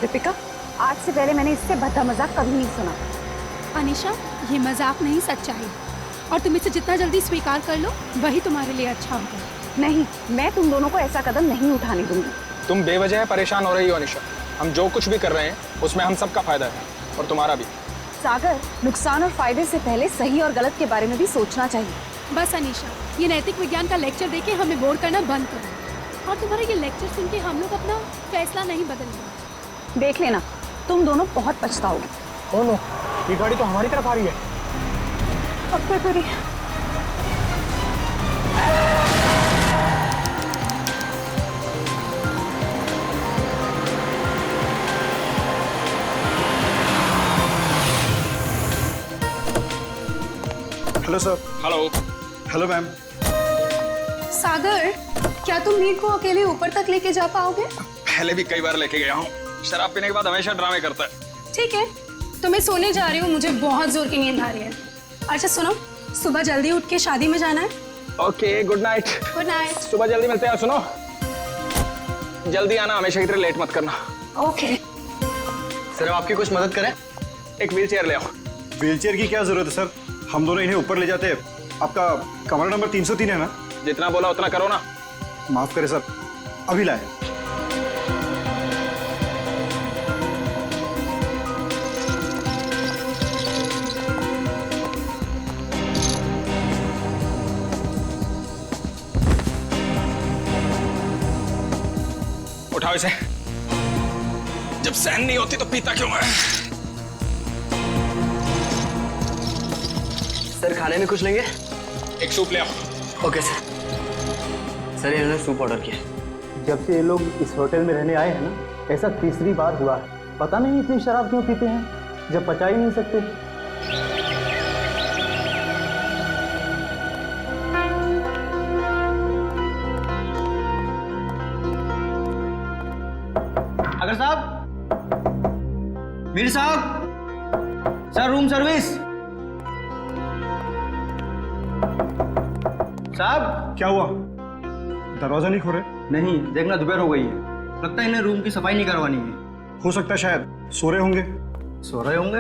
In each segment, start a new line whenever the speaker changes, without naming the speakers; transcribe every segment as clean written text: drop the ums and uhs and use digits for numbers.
दीपिका, आज से पहले मैंने इससे भद्दा मजाक कभी नहीं सुना।
अनीशा, ये मजाक नहीं, सच्चाई। और तुम इसे जितना जल्दी स्वीकार कर लो वही तुम्हारे लिए अच्छा होगा।
नहीं, मैं तुम दोनों को ऐसा कदम नहीं उठाने दूंगी।
तुम बेवजह परेशान हो रही हो अनीशा। हम जो कुछ भी कर रहे हैं उसमें हम सबका फायदा है और तुम्हारा भी।
सागर, नुकसान और फायदे से पहले सही और गलत के बारे में भी सोचना चाहिए।
बस अनीशा, ये नैतिक विज्ञान का लेक्चर देके हमें बोर करना बंद करो। और तुम्हारा ये लेक्चर सुन के हम लोग अपना फैसला नहीं बदलेंगे।
देख लेना, तुम दोनों बहुत पछताओगे।
ओ नो, ये गाड़ी तो हमारी तरफ आ रही है।
अब क्या करें?
Hello sir.
Hello.
Hello ma'am.
Sagar, क्या तुम नील को अकेले ऊपर तक लेके जा पाओगे?
पहले भी कई बार लेके गया हूँ। शराब पीने के बाद हमेशा ड्रामे करता है।
ठीक है, तो मैं सोने जा रही हूँ, मुझे बहुत जोर की नींद आ रही है। अच्छा सुनो, सुबह जल्दी उठ के शादी में जाना है।
Okay, good night.
Good night.
सुबह जल्दी मिलते हैं। सुनो, जल्दी आना, हमेशा की तरह लेट मत करना।
ओके।
सर, हम आपकी कुछ मदद करें? एक व्हील चेयर ले आओ।
व्हीलचेयर की क्या जरूरत है सर? हम दोनों इन्हें ऊपर ले जाते हैं। आपका कमरा नंबर 303 है ना?
जितना बोला उतना करो ना।
माफ करें सर, अभी लाए।
उठाओ इसे। जब सहन नहीं होती तो पीता क्यों है?
सर, खाने में कुछ लेंगे?
एक सूप ले आओ।
Okay sir. सर, इन्होंने सूप ऑर्डर किया।
जब से ये लोग इस होटल में रहने आए हैं ना, ऐसा तीसरी बार हुआ है। पता नहीं इतनी शराब क्यों पीते हैं जब पचा ही नहीं सकते।
अगर साहब, मीर साहब, सर रूम सर्विस। साहब,
क्या हुआ? दरवाजा नहीं खोल रहे?
नहीं, देखना दोपहर हो गई है, लगता है इन्हें रूम की सफाई नहीं करवानी है।
हो सकता है शायद सो रहे होंगे।
सो रहे होंगे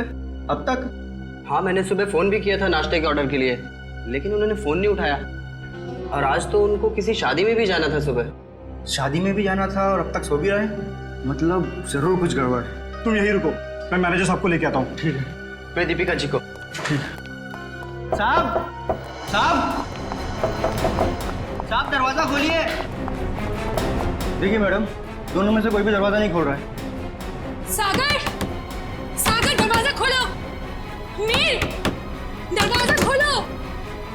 अब तक?
हाँ, मैंने सुबह फोन भी किया था नाश्ते के ऑर्डर के लिए, लेकिन उन्होंने फोन नहीं उठाया। और आज तो उनको किसी शादी में भी जाना था सुबह।
शादी में भी जाना था और अब तक सो भी रहे? मतलब जरूर कुछ गड़बड़ है।
तुम यहीं रुको, मैं मैनेजर साहब को लेके आता हूँ।
ठीक है।
मैं दीपिका जी को।
साहब, साहब, साहब, दरवाजा खोलिए। देखिए मैडम, दोनों में से कोई भी दरवाजा नहीं खोल रहा है।
सागर, सागर, दरवाजा खोलो। मीर, दरवाजा खोलो।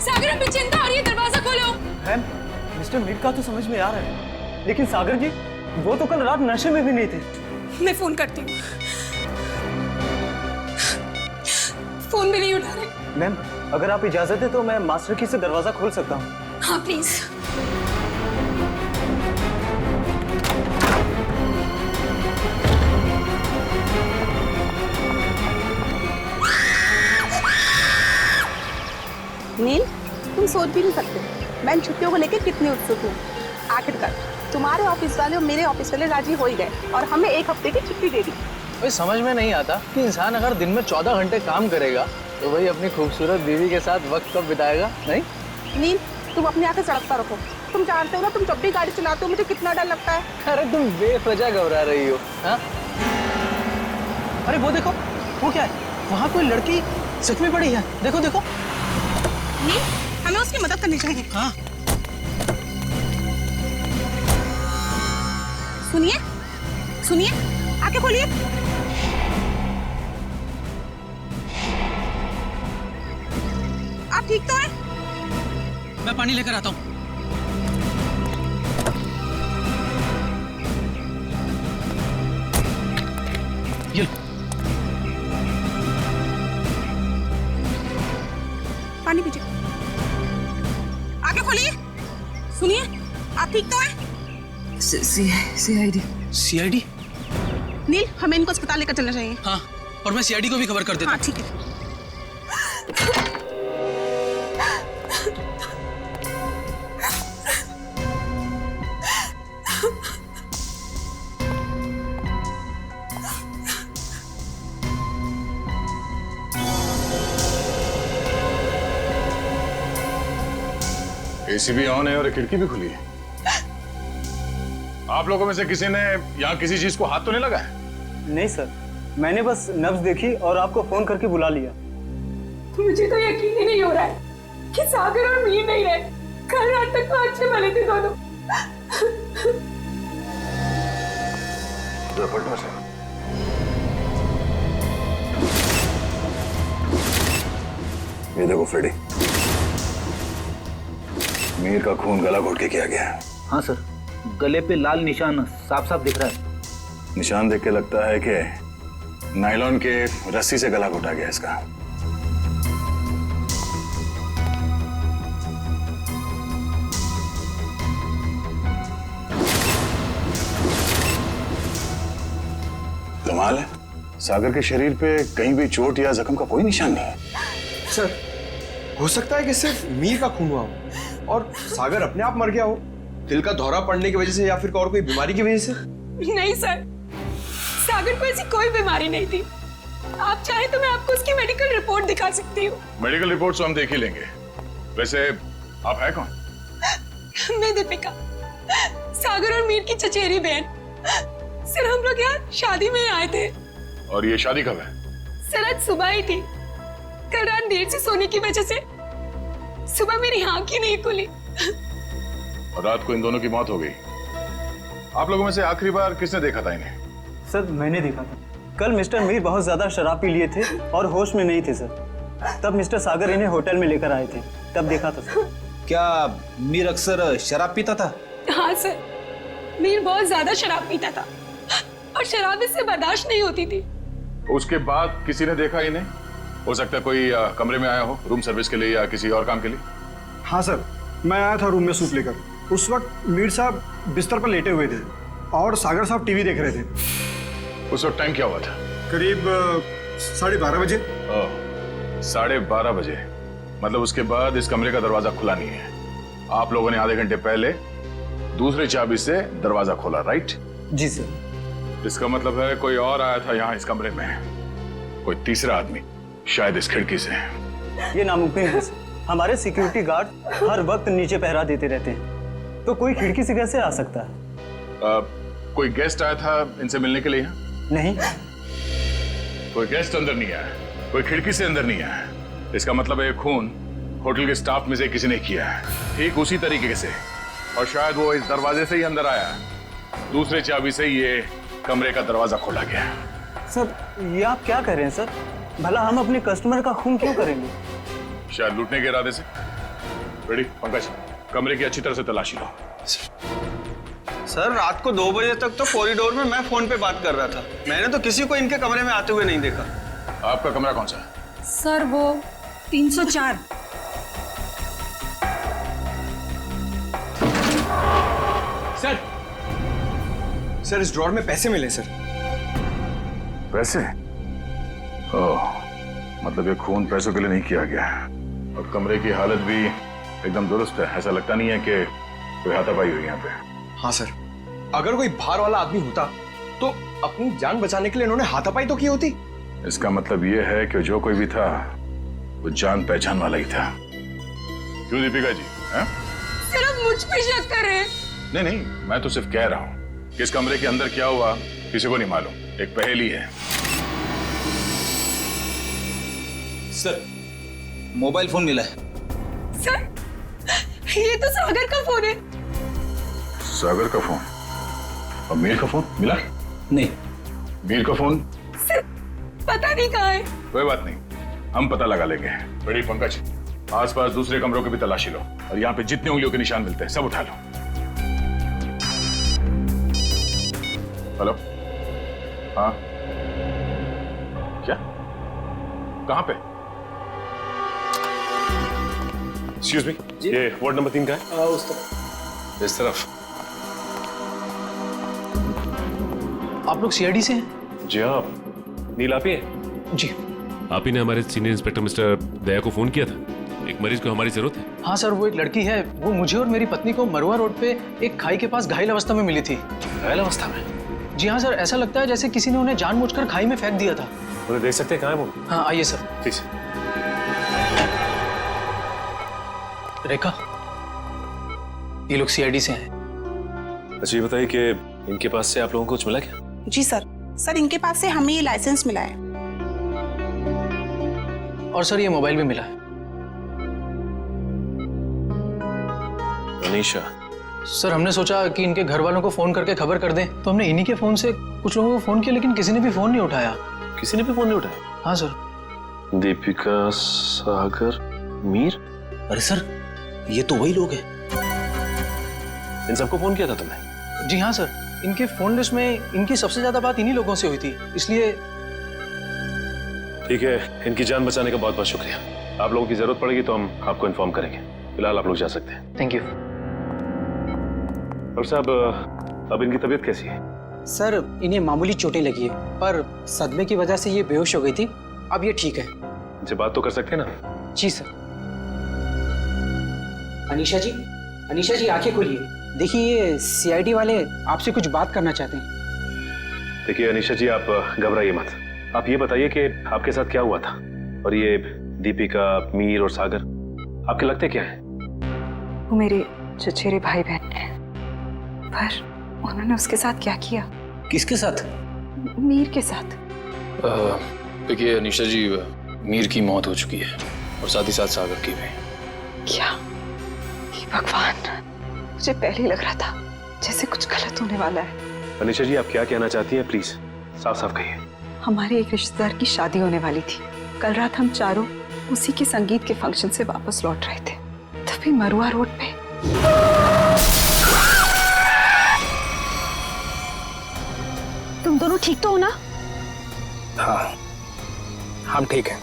सागर, हमें चिंता हो रही है, दरवाजा खोलो।
मैम, मिस्टर मीर का तो समझ में आ रहा है, लेकिन सागर जी, वो तो कल रात नशे में भी नहीं थे।
मैं फोन करती हूँ। फोन भी नहीं उठा रहे।
मैम, अगर आप इजाजत है तो मैं मास्टर की से दरवाजा खोल सकता हूँ।
हाँ प्लीज।
नील, तुम सोच भी नहीं सकते मैं इन छुट्टियों को लेकर कितनी उत्सुक हूँ। आखिरकार तुम्हारे ऑफिस वाले और मेरे ऑफिस वाले राजी हो ही गए और हमें एक हफ्ते की छुट्टी दे दी।
भाई समझ में नहीं आता कि इंसान अगर दिन में 14 घंटे काम करेगा तो भाई अपनी खूबसूरत बीवी के साथ वक्त कब बिताएगा? नहीं
नील, तुम अपने आके सड़क पर रखो। तुम जानते हो ना, तुम जब भी गाड़ी चलाते हो मुझे कितना डर लगता है।
अरे तुम बेवजह घबरा रही हो। हाँ, अरे वो देखो, वो क्या है? वहाँ कोई लड़की जख्मी पड़ी है। देखो देखो।
नील, हमें उसकी मदद करनी चाहिए।
हाँ,
सुनिए, सुनिए, आके खोलिए। आप ठीक तो हैं?
मैं पानी लेकर आता हूँ। ये लो।
पानी पीजिए। आगे खोलिए। सुनिए, आप ठीक तो हैं?
सीआईडी। सीआईडी?
नील, हमें इनको अस्पताल लेकर चलना चाहिए।
हाँ, और मैं सीआईडी को भी खबर कर देता हूँ।
हाँ ठीक है।
एसी भी ऑन है और खिड़की भी खुली है। आप लोगों में से किसी ने यहाँ किसी चीज को हाथ तो नहीं लगाया?
नहीं सर, मैंने बस नब्ज देखी और आपको फोन करके बुला लिया।
मुझे तो यकीन ही नहीं हो रहा है कि सागर और मीर नहीं रहे। कल रात तक तो अच्छे भले थे दोनों।
पलटो से। ये देखो फ्रेडी, मीर का खून गला घोट के किया गया है।
हाँ सर, गले पे लाल निशान साफ साफ दिख रहा है।
निशान देख के लगता है कि नायलॉन के रस्सी से गला घोटा गया इसका। कमाल है, सागर के शरीर पे कहीं भी चोट या जख्म का कोई निशान नहीं है।
सर, हो सकता है कि सिर्फ मीर का खून हुआ हो और सागर अपने आप मर गया हो, दिल का दौरा पड़ने की वजह से या फिर और कोई बीमारी की वजह से।
नहीं सर, सागर को ऐसी कोई बीमारी नहीं थी। आप चाहे तो मैं आपको उसकी मेडिकल रिपोर्ट दिखा सकती हूँ।
मेडिकल रिपोर्ट तो हम देख ही लेंगे। वैसे आप है कौन?
मैं दीपिका, सागर और मीर की चचेरी बहन। सर, हम लोग यहाँ शादी में आए थे।
और ये शादी कब है?
सर, आज सुबह ही थी। कल रात देर से सोने की वजह से सुबह मेरी आंख ही नहीं खुली।
और रात को इन दोनों की मौत हो गई। आप लोगों में से आखिरी बार किसने देखा था इन्हें?
सर, मैंने देखा था। कल मिस्टर मीर बहुत ज्यादा शराब पी लिए थे और होश में नहीं थे सर। तब मिस्टर सागर इन्हें होटल में लेकर आए थे, तब देखा था सर।
क्या मीर अक्सर शराब पीता था?
हाँ सर, मीर बहुत ज्यादा शराब पीता था और शराब इससे बर्दाश्त नहीं होती थी।
उसके बाद किसी ने देखा इन्हें? हो सकता है कोई कमरे में आया हो रूम सर्विस के लिए या किसी और काम के लिए।
हाँ सर, मैं आया था रूम में सूप लेकर। उस वक्त मीर साहब बिस्तर पर लेटे हुए थे और सागर साहब टीवी देख रहे थे।
उस वक्त टाइम क्या हुआ था?
करीब 12:30 बजे।
12:30 बजे, मतलब उसके बाद इस कमरे का दरवाजा खुला नहीं है। आप लोगों ने आधे घंटे पहले दूसरी चाबी से दरवाजा खोला, राइट?
जी सर।
इसका मतलब है कोई और आया था यहाँ इस कमरे में, कोई तीसरा आदमी, शायद इस खिड़की से।
ये नामुमकिन है सर। हमारे सिक्योरिटी गार्ड हर वक्त नीचे पहरा देते रहते हैं, तो कोई खिड़की से कैसे आ सकता है?
कोई गेस्ट आया था इनसे मिलने के लिए यहाँ?
नहीं।
कोई गेस्ट अंदर नहीं आया, कोई खिड़की से अंदर नहीं आया। इसका मतलब है खून होटल के स्टाफ में से किसी ने किया है, ठीक उसी तरीके से। और शायद वो इस दरवाजे से ही अंदर आया, दूसरे चाबी से ये कमरे का दरवाजा खोला गया।
सर, ये आप क्या कह रहे हैं सर? भला हम अपने कस्टमर का खून क्यों करेंगे?
शायद लूटने के इरादे से। रेडी पंकज, कमरे की अच्छी तरह से तलाशी लो।
सर, रात को 2 बजे तक तो कॉरिडोर में मैं फोन पे बात कर रहा था। मैंने तो किसी को इनके कमरे में आते हुए नहीं देखा।
आपका कमरा कौन सा है?
सर, वो 304।
सर, इस ड्रॉर में पैसे मिले सर।
पैसे? ओह, मतलब ये खून पैसों के लिए नहीं किया गया है। और कमरे की हालत भी एकदम दुरुस्त है, ऐसा लगता नहीं है कि कोई हाथापाई हुई यहाँ पे।
हाँ सर, अगर कोई बाहर वाला आदमी होता तो अपनी जान बचाने के लिए इन्होंने हाथापाई तो की होती।
इसका मतलब ये है कि जो कोई भी था वो जान पहचान वाला ही था। क्यों दीपिका जी?
सिर्फ मुझ पे शक कर रहे हैं।
नहीं नहीं, मैं तो सिर्फ कह रहा हूँ कि इस कमरे के अंदर क्या हुआ किसी को नहीं मालूम, एक पहेली है।
सर, मोबाइल फोन मिला है।
सर, ये तो सागर का फोन है।
सागर का फोन? और मीर का फोन मिला?
नहीं।
मीर का फोन?
सर, पता नहीं कहाँ है।
कोई बात नहीं, हम पता लगा लेंगे। बड़ी पंकज, आसपास दूसरे कमरों की भी तलाशी लो और यहाँ पे जितने उंगलियों के निशान मिलते हैं सब उठा लो। हेलो? हाँ, क्या? कहाँ पे? एक्सक्यूज मी, ये वार्ड नंबर 3 का है?
उस तरफ।
इस तरफ?
आप लोग सीआईडी से हैं?
जी हाँ, नील आप ही हैं?
जी।
आप ही ने हमारे सीनियर इंस्पेक्टर मिस्टर दया को फोन किया था, एक मरीज को हमारी जरूरत है।
हाँ सर, वो एक लड़की है, वो मुझे और मेरी पत्नी को मरुआ रोड पे एक खाई के पास घायल अवस्था में मिली थी।
घायल अवस्था में?
जी हाँ सर, ऐसा लगता है जैसे किसी ने उन्हें जानबूझकर खाई में फेंक दिया था।
उन्हें देख सकते हैं कहाँ है वो?
हाँ, आइए सर।
प्लीज।
रेखा, ये लोग सीआईडी से हैं।
अच्छा ये बताइए कि इनके पास से आप लोगों को कुछ मिला क्या?
जी सर इनके पास से हमें ये लाइसेंस मिला है।
और सर ये मोबाइल भी मिला है।
अनीशा,
सर हमने सोचा कि इनके घर वालों को फोन करके खबर कर दें, तो हमने इन्हीं के फोन से कुछ लोगों को फोन किया, लेकिन किसी ने भी फोन नहीं उठाया।
किसी ने भी फोन नहीं उठाया?
हाँ सर।
दीपिका, सागर, मीर।
अरे सर ये तो वही लोग हैं।
इन सबको फोन किया था तुमने?
जी हाँ सर, इनके फोन लिस्ट में इनकी सबसे ज्यादा बात इन्हीं लोगों से हुई थी, इसलिए।
ठीक है, इनकी जान बचाने का बहुत बहुत शुक्रिया। आप लोगों की जरूरत पड़ेगी तो हम आपको इन्फॉर्म करेंगे। फिलहाल आप लोग जा सकते हैं।
Thank you.
और साहब, अब इनकी तबीयत कैसी है?
सर इन्हें मामूली चोटें लगी है, पर सदमे की वजह से ये बेहोश हो गई थी। अब ये ठीक है।
इनसे बात तो कर सकते हैं ना?
जी सर। अनीशा जी आंखें खोलिए। देखिए ये सीआईडी वाले आपसे कुछ बात करना चाहते हैं।
देखिए अनीशा जी, आप घबराइए मत। आप ये बताइए कि आपके साथ क्या हुआ था, और ये दीपिका, मीर और सागर आपके लगते क्या हैं?
वो मेरे चचेरे भाई बहन हैं, पर उन्होंने उसके साथ क्या किया?
किसके साथ?
मीर के साथ।
देखिए अनीशा जी, मीर की मौत हो चुकी है और साथ ही साथ सागर की भी।
क्या? हे भगवान, मुझे पहले ही लग रहा था जैसे कुछ गलत होने वाला है।
अनीशा जी, आप क्या कहना चाहती हैं? प्लीज साफ साफ कहिए।
हमारे एक रिश्तेदार की शादी होने वाली थी। कल रात हम चारों उसी के संगीत के फंक्शन से वापस लौट रहे थे, तभी मरुआ रोड पे
तुम दोनों ठीक तो हो ना?
हाँ, हम ठीक हैं।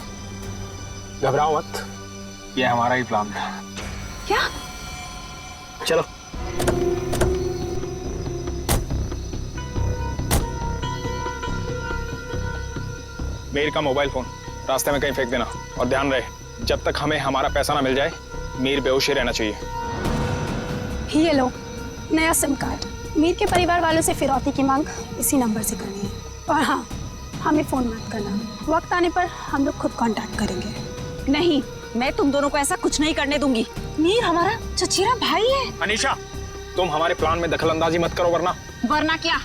घबराओ मत, ये हमारा ही प्लान था।
क्या?
चलो। मीर का मोबाइल फोन रास्ते में कहीं फेंक देना, और ध्यान रहे जब तक हमें हमारा पैसा ना मिल जाए मीर बेहोश ही रहना चाहिए।
ये लो नया सिम कार्ड। मीर के परिवार वालों से फिरौती की मांग इसी नंबर से करनी है। और हाँ, हमें फोन मत करना, वक्त आने पर हम लोग खुद कांटेक्ट करेंगे।
नहीं, मैं तुम दोनों को ऐसा कुछ नहीं करने दूंगी।
मीर हमारा चचेरा भाई है।
अनीशा, तुम हमारे प्लान में दखलंदाजी मत करो, वरना
क्या?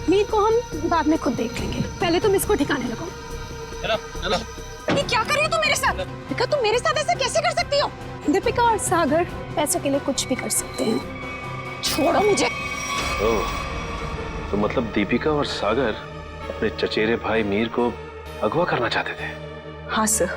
मीर को हम बाद में खुद देख लेंगे, पहले तुम इसको ठिकाने लगाओ।
चलो।
ये क्या कर रही हो तुम मेरे साथ? दीपिका, तुम मेरे साथ ऐसा कैसे कर सकती हो? दीपिका और सागर पैसों के लिए कुछ भी कर सकते हैं। छोड़ो मुझे।
ओह, तो मतलब दीपिका और सागर अपने चचेरे भाई मीर को अगवा करना चाहते थे?
हाँ सर,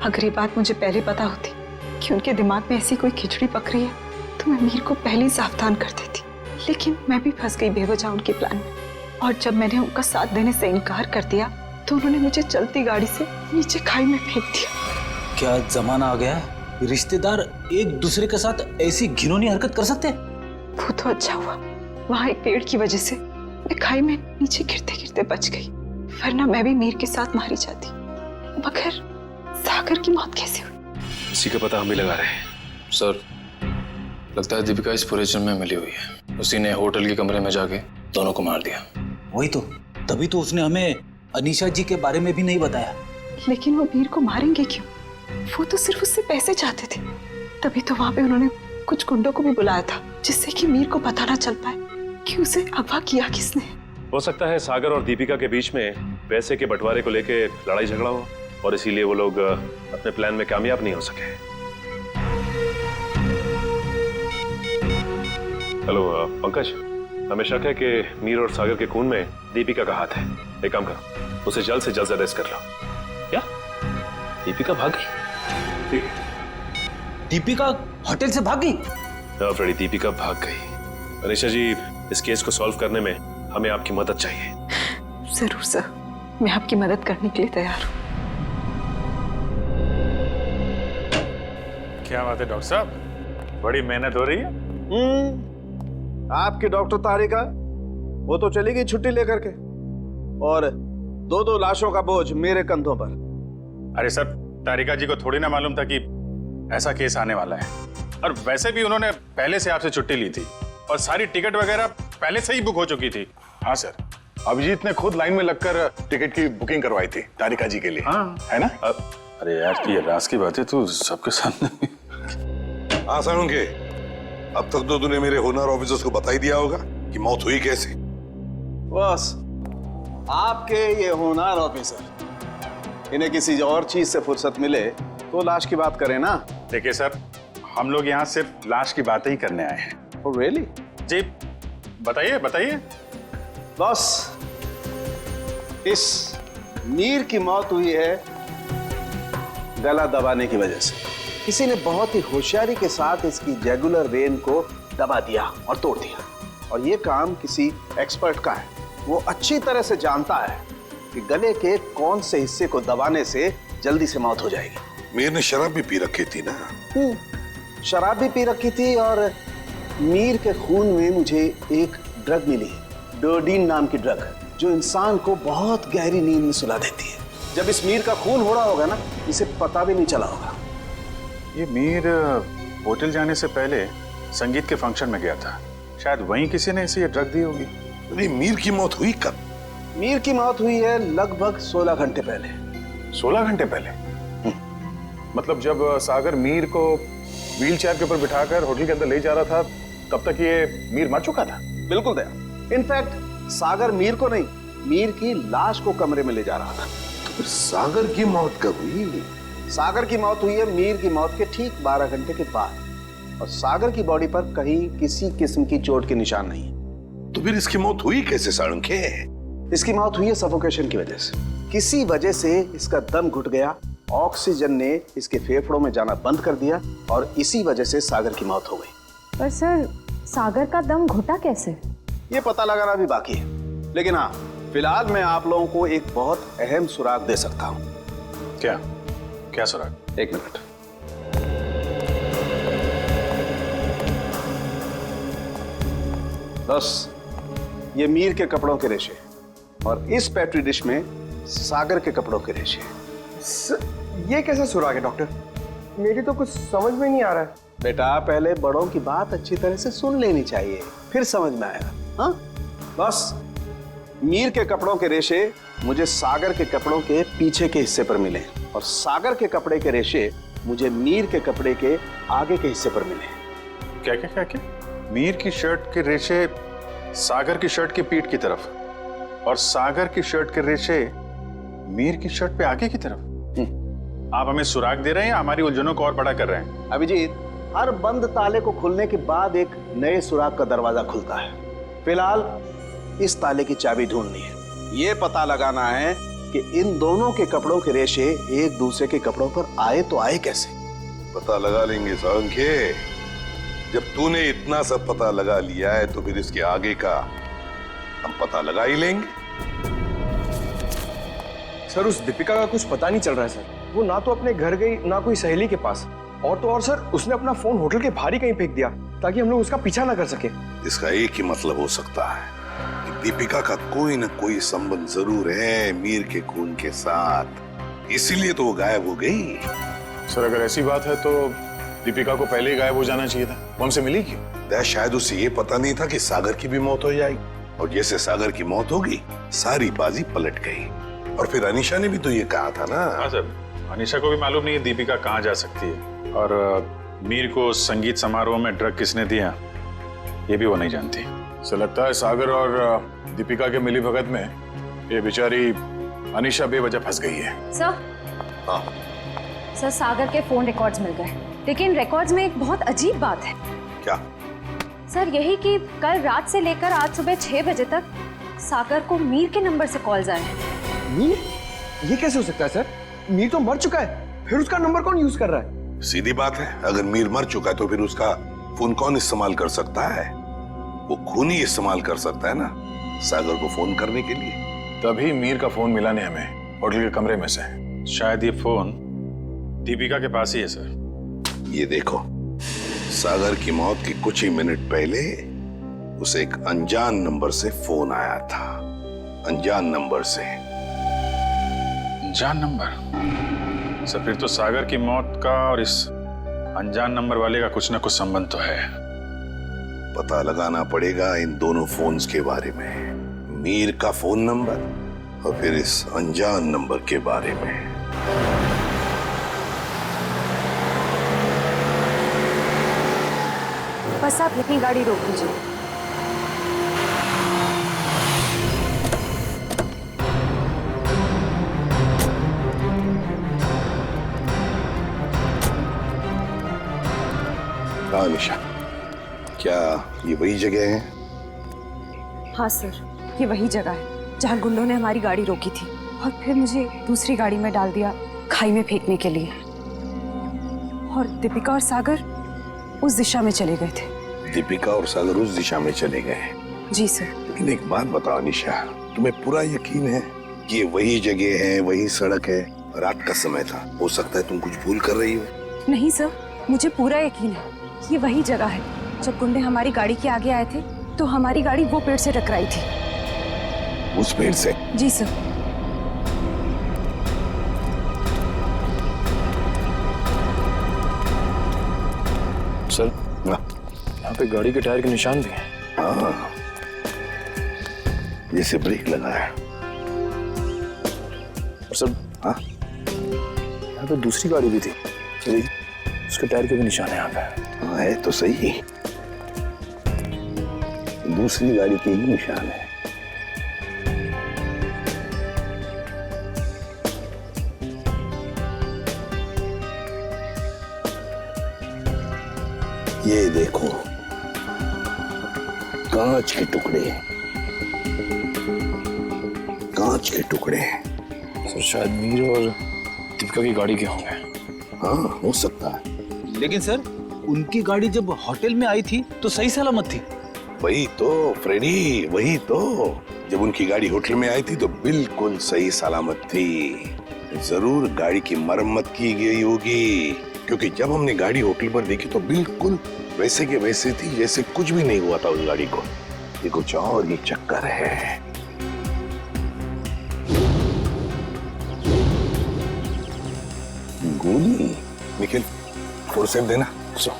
अगर ये बात मुझे पहले पता होती कि उनके दिमाग में ऐसी कोई खिचड़ी पक रही है, तो मैं मीर को पहले ही सावधान कर देती। लेकिन मैं भी फंस गई बेवजह उनके प्लान में, और जब मैंने उनका साथ देने से इनकार कर दिया तो उन्होंने मुझे चलती गाड़ी से नीचे खाई में फेंक दिया।
क्या जमाना आ गया है? रिश्तेदार एक दूसरे के साथ ऐसी घिनौनी हरकत कर सकते हैं?
वो तो अच्छा हुआ, वहाँ एक पेड़ की वजह से मैं खाई में नीचे गिरते गिरते बच गई, वरना मैं भी मीर के साथ मारी जाती। मगर सागर की मौत कैसे हुई?
इसी का पता हम भी लगा रहे हैं।
सर, लगता है दीपिका इस पूरे जिम में मिली हुई है। उसी ने होटल के कमरे में जाके दोनों को मार दिया।
वही तो, तभी तो उसने हमें अनीशा जी के बारे में भी नहीं बताया।
लेकिन वो मीर को मारेंगे क्यों? वो तो सिर्फ उससे पैसे चाहते थे। तभी तो वहां पे उन्होंने कुछ गुंडों को भी बुलाया था, जिससे कि मीर को पता ना चल पाए कि उसे अगवा किया किसने।
हो सकता है सागर और दीपिका के बीच में पैसे के बंटवारे को लेकर लड़ाई झगड़ा हो, और इसीलिए वो लोग अपने प्लान में कामयाब नहीं हो सके। हेलो पंकज, हमें शक है कि मीर और सागर के खून में दीपिका का हाथ है। एक काम करो, उसे जल्द से जल्द अरेस्ट कर लो। क्या दीपिका भाग गई? ठीक है।
दीपिका होटल से भाग गई?
हाँ फ्रेडी, दीपिका भाग गई। अनीशा जी, इस केस को सॉल्व करने में हमें आपकी मदद चाहिए।
जरूर सर, मैं आपकी मदद करने के लिए तैयार हूँ।
क्या बात है डॉक्टर साहब, बड़ी मेहनत हो रही है।
आपकी डॉक्टर तारिका, वो तो चली गई छुट्टी लेकर के, और दो दो लाशों का बोझ मेरे कंधों पर।
अरे सर, तारिका जी को थोड़ी ना मालूम था कि ऐसा केस आने वाला है, और वैसे भी उन्होंने पहले से आपसे छुट्टी ली थी और सारी टिकट वगैरह पहले से ही बुक हो चुकी थी। हाँ सर, अभिजीत ने खुद लाइन में लगकर टिकट की बुकिंग करवाई थी तारिका जी के लिए। हाँ। है ना?
अरे यार, ये राज की बातें तो सबके सामने हाँ साळुंखे, अब तक तो तूने मेरे होनर ऑफिसर्स को बता ही दिया होगा कि मौत हुई कैसे।
बस आपके ये होनहार ऑफिसर, इन्हें किसी और चीज से फुर्सत मिले तो लाश की बात करें ना।
देखिए सर, हम लोग यहाँ सिर्फ लाश की बातें ही करने आए हैं।
Oh, really?
जी बताइए बताइए।
बस इस मीर की मौत हुई है गला दबाने की वजह से। किसी ने बहुत ही होशियारी के साथ इसकी जैगुलर वेन को दबा दिया और तोड़ दिया, और ये काम किसी एक्सपर्ट का है। वो अच्छी तरह से जानता है कि गले के कौन से हिस्से को दबाने से जल्दी से मौत हो जाएगी।
मीर ने शराब भी पी रखी थी ना?
शराब भी पी रखी थी, और मीर के खून में मुझे एक ड्रग मिली, डोडीन नाम की ड्रग, जो इंसान को बहुत गहरी नींद में सुला देती है। जब इस मीर का खून हो रहा होगा ना, इसे पता भी नहीं चला होगा।
ये मीर होटल जाने से पहले संगीत के फंक्शन में गया था, शायद वहीं किसी ने इसे ये ड्रग दी होगी।
नहीं, मीर की मौत हुई कब?
मीर की मौत हुई है लगभग 16 घंटे पहले।
16 घंटे पहले? मतलब जब सागर मीर को व्हील चेयर के ऊपर बिठाकर होटल के अंदर ले जा रहा था, तब तक ये मीर मर चुका था?
बिल्कुल दया। इनफैक्ट सागर मीर को नहीं, मीर की लाश को कमरे में ले जा रहा था।
तो फिर सागर की मौत कब हुई?
सागर की मौत हुई है मीर की मौत के ठीक 12 घंटे के बाद, और सागर की बॉडी पर कहीं किसी किस्म की चोट के निशान नहीं है।
तो फिर इसकी मौत हुई कैसे साळुंखे?
इसकी मौत हुई है सफोकेशन की वजह से। किसी वजह से इसका दम घुट गया, ऑक्सीजन ने इसके फेफड़ों में जाना बंद कर दिया, और इसी वजह से सागर की मौत हो गई।
पर सर, सागर का दम घुटा कैसे?
ये पता लगाना भी बाकी है, लेकिन हाँ, फिलहाल मैं आप लोगों को एक बहुत अहम सुराग दे सकता हूँ।
क्या क्या सुराग?
एक मिनट। बस ये मीर के कपड़ों के रेशे, और इस पेट्री डिश में सागर के कपड़ों के रेशे।
ये कैसा सुराग है डॉक्टर? मेरी तो कुछ समझ में नहीं आ रहा है।
बेटा, पहले बड़ों की बात अच्छी तरह से सुन लेनी चाहिए, फिर समझ में आएगा। हाँ, बस मीर के कपड़ों के रेशे मुझे सागर के कपड़ों के पीछे के हिस्से पर मिले, और सागर के कपड़े के रेशे मुझे मीर के कपड़े के आगे के हिस्से पर मिले।
क्या क्या क्या क्या? मीर की शर्ट के रेशे सागर की शर्ट की पीठ की तरफ, और सागर की शर्ट के रेशे मीर की शर्ट पे आगे की तरफ। आप हमें सुराग दे रहे हैं या हमारी उलझनों को और बड़ा कर रहे हैं?
अभिजीत, हर बंद ताले को खुलने के बाद एक नए सुराग का दरवाजा खुलता है। फिलहाल इस ताले की चाबी ढूंढनी है। ये पता लगाना है कि इन दोनों के कपड़ों के रेशे एक दूसरे के कपड़ों पर आए तो आए कैसे।
पता लगा लेंगे साळुंखे। जब तूने इतना सब पता लगा लिया है तो फिर इसके आगे का हम पता लगा ही लेंगे।
सर, उस दीपिका का कुछ पता नहीं चल रहा है सर। वो ना तो अपने घर गई, ना कोई सहेली के पास, और तो और सर, उसने अपना फोन होटल के बाहर ही कहीं फेंक दिया ताकि हम लोग उसका पीछा ना कर सके।
इसका एक ही मतलब हो सकता है कि दीपिका का कोई ना कोई संबंध जरूर है मीर के खून के साथ, इसीलिए तो वो गायब हो गई।
सर, अगर ऐसी बात है तो दीपिका को पहले ही गायब हो जाना चाहिए था। वो हमसे मिली क्यों?
शायद उसे ये पता नहीं था कि सागर की भी मौत हो जाएगी, और जैसे सागर की मौत होगी सारी बाजी पलट गई। और फिर अनीशा ने भी तो ये कहा था ना।
हाँ सर, अनीशा को भी मालूम नहीं है दीपिका कहाँ जा सकती है, और मीर को संगीत समारोह में ड्रग किसने दिया ये भी वो नहीं जानती। सो लगता है सागर और दीपिका के मिली भगत में ये बेचारी अनीशा बेवजह फंस गई है।
सर,
हाँ
सर, सागर के फोन रिकॉर्ड्स मिल गए, लेकिन रिकॉर्ड्स में एक बहुत अजीब बात है।
क्या?
सर, यही कि कल रात से लेकर आज सुबह 6 बजे तक सागर को मीर के नंबर से कॉल्स आए हैं।
मीर? ये कैसे हो सकता है सर? मीर तो मर चुका है, फिर उसका नंबर कौन यूज कर रहा है?
सीधी बात है, अगर मीर मर चुका है तो फिर उसका फोन कौन इस्तेमाल कर सकता है? वो खून ही इस्तेमाल कर सकता है ना सागर को फोन करने के लिए।
तभी मीर का फोन मिला नहीं हमें होटल के कमरे में से। शायद ये फोन दीपिका के पास ही है सर।
ये देखो, सागर की मौत के कुछ ही मिनट पहले उसे एक अनजान नंबर से फोन आया था। अनजान नंबर से।
अनजान नंबर? सर, फिर तो सागर की मौत का और इस अनजान नंबर वाले का कुछ ना कुछ संबंध तो है।
पता लगाना पड़ेगा इन दोनों फोन्स के बारे में, मीर का फोन नंबर और फिर इस अनजान नंबर के बारे में।
बस आप यहीं गाड़ी रोक दीजिए।
हाँ निशा, क्या ये वही जगह है?
हाँ सर, ये वही जगह है जहाँ गुंडों ने हमारी गाड़ी रोकी थी और फिर मुझे दूसरी गाड़ी में डाल दिया खाई में फेंकने के लिए। और दीपिका और सागर उस दिशा में चले गए थे।
दीपिका और सागर उस दिशा में चले गए?
जी सर।
लेकिन एक बात बताओ निशा, तुम्हें पूरा यकीन है कि ये वही जगह है, वही सड़क है? रात का समय था, हो सकता है तुम कुछ भूल कर रही हो।
नहीं सर, मुझे पूरा यकीन है ये वही जगह है। जब गुंडे हमारी गाड़ी के आगे आए थे तो हमारी गाड़ी वो पेड़ से टकराई थी।
उस पेड़ से?
जी सर।
सर, यहाँ पे गाड़ी के टायर के निशान भी हैं।
हाँ, जैसे ब्रेक लगा है।
और सर, हाँ, यहाँ पे दूसरी गाड़ी भी थी, उसके टायर के भी निशान है यहाँ पे।
हाँ, है तो सही, दूसरी गाड़ी के ही निशान है। ये देखो, कांच के टुकड़े, कांच के टुकड़े।
सर शायद मीर और दीपिका की गाड़ी के होंगे।
हाँ, हो सकता है।
लेकिन सर, उनकी गाड़ी जब होटल में आई थी तो सही सलामत थी।
वही तो फ्रेडी, वही तो। जब उनकी गाड़ी होटल में आई थी तो बिल्कुल सही सलामत थी। जरूर गाड़ी की मरम्मत की गई होगी, क्योंकि जब हमने गाड़ी होटल पर देखी तो बिल्कुल वैसे के वैसे थी जैसे कुछ भी नहीं हुआ था उस गाड़ी को। ये कुछ और ही चक्कर है। गोली? निखिल, 4 देना। सो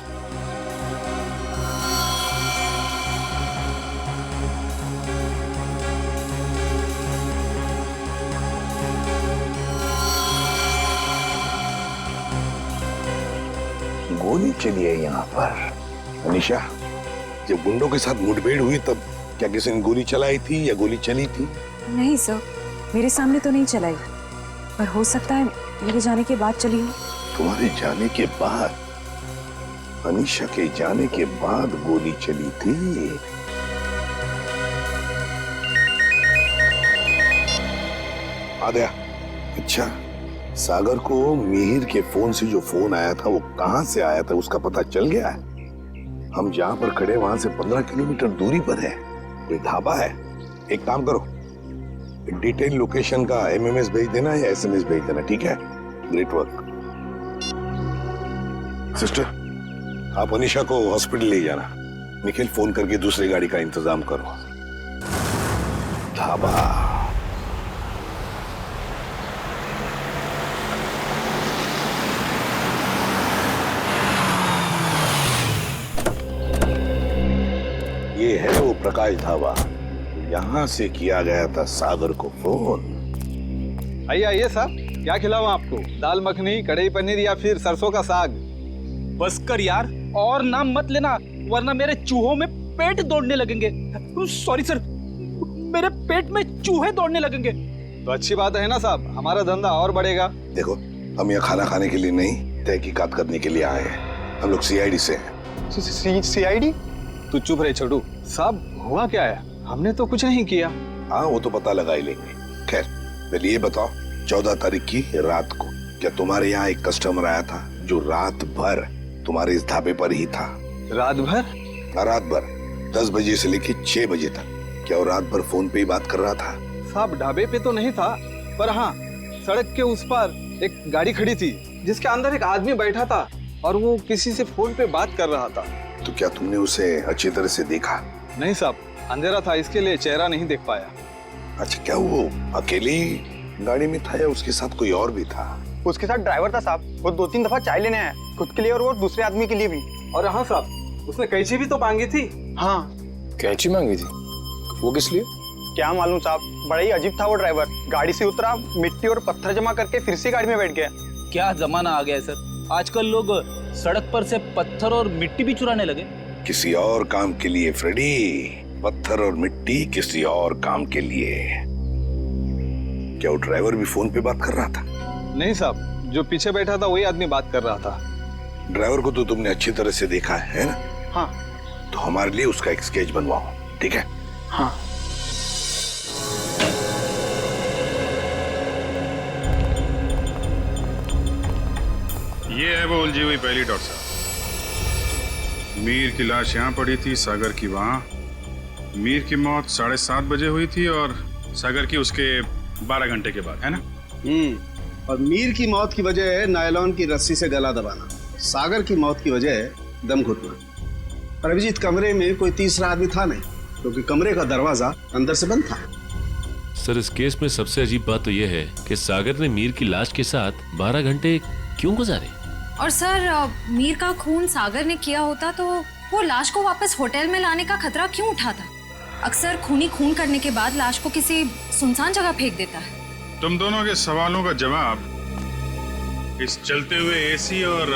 गोली चली है यहाँ पर। अनीशा, जब गुंडों के साथ मुठभेड़ हुई तब क्या किसी ने गोली चलाई थी या गोली चली थी?
नहीं सर, मेरे सामने तो नहीं चलाई, पर हो सकता है मेरे जाने के बाद चली हो।
तुम्हारे जाने के बाद? अनीशा के जाने के बाद गोली चली थी? आ गया। अच्छा, सागर को मिहिर के फोन से जो फोन आया था वो कहां से आया था उसका पता चल गया है? हम जहां पर खड़े वहां से 15 किलोमीटर दूरी पर है, कोई ढाबा है। एक काम करो, डिटेल लोकेशन का एमएमएस भेज देना या एसएमएस भेज देना, ठीक है? Great work. सिस्टर, आप अनीशा को हॉस्पिटल ले जाना। निखिल, फोन करके दूसरी गाड़ी का इंतजाम करो। ढाबा। ये है वो प्रकाश ढाबा, यहां से किया गया था सागर को फोन।
आइए आइए साहब, क्या खिलाऊं आपको? दाल मखनी, कढ़ाई पनीर या फिर सरसों का साग?
बस कर यार, और नाम मत लेना वरना मेरे चूहों में पेट दौड़ने लगेंगे। सॉरी सर, मेरे पेट में चूहे दौड़ने लगेंगे।
तो अच्छी बात है ना साहब, हमारा धंधा और बढ़ेगा।
देखो, हम यहाँ खाना खाने के लिए नहीं, तहकीकात करने के लिए आए हैं। हम लोग सीआईडी से हैं।
सीआईडी? तू चुप रहे छोटू। साहब, हुआ क्या है? हमने तो कुछ नहीं किया।
हाँ, वो तो पता लगा ही लेंगे। खैर, पहले ये बताओ, 14 तारीख की रात को क्या तुम्हारे यहाँ एक कस्टमर आया था जो रात भर तुम्हारे इस ढाबे पर ही था?
रात भर?
रात भर 10 बजे से लेकर 6 बजे तक। क्या वो रात भर फोन पे ही बात कर रहा था?
साहब, ढाबे पे तो नहीं था, पर हाँ, सड़क के उस पार एक गाड़ी खड़ी थी जिसके अंदर एक आदमी बैठा था और वो किसी से फोन पे बात कर रहा था।
तो क्या तुमने उसे अच्छी तरह से देखा?
नहीं साहब, अंधेरा था, इसके लिए चेहरा नहीं देख पाया।
अच्छा, क्या वो अकेली गाड़ी में था या उसके साथ कोई और भी था?
उसके साथ ड्राइवर था साहब, वो 2-3 दफा चाय लेने आया, खुद के लिए और वो दूसरे आदमी के लिए भी।
और हाँ साहब, उसने कैंची भी तो मांगी थी।
हाँ,
कैंची मांगी थी? वो किस लिए?
क्या मालूम साहब, बड़ा ही अजीब था वो ड्राइवर। गाड़ी से उतरा, मिट्टी और पत्थर जमा करके फिर से गाड़ी में बैठ गया।
क्या जमाना आ गया है सर, आजकल लोग सड़क पर से पत्थर और मिट्टी भी चुराने लगे।
किसी और काम के लिए फ्रेडी, पत्थर और मिट्टी किसी और काम के लिए। क्या वो ड्राइवर भी फोन पे बात कर रहा था?
नहीं साहब, जो पीछे बैठा था वही आदमी बात कर रहा था।
ड्राइवर को तो तुमने अच्छी तरह से देखा है ना?
हाँ।
तो हमारे लिए उसका एक स्केच बनवाओ, ठीक है?
हाँ।
ये है वो उलझी हुई पहली, डॉक्टर साहब। मीर की लाश यहाँ पड़ी थी, सागर की वहाँ। मीर की मौत 7:30 बजे हुई थी और सागर की उसके 12 घंटे के बाद, है ना?
और मीर की मौत की वजह है नायलॉन की रस्सी से गला दबाना, सागर की मौत की वजह है दम घुटना। और अभिजीत, कमरे में कोई तीसरा आदमी था नहीं, क्योंकि कमरे का दरवाजा अंदर से बंद था।
सर, इस केस में सबसे अजीब बात तो यह है कि सागर ने मीर की लाश के साथ 12 घंटे क्यों गुजारे?
और सर, मीर का खून सागर ने किया होता तो वो लाश को वापस होटल में लाने का खतरा क्यों उठाता? अक्सर खूनी खून करने के बाद लाश को किसी सुनसान जगह फेंक देता है।
तुम दोनों के सवालों का जवाब इस चलते हुए एसी और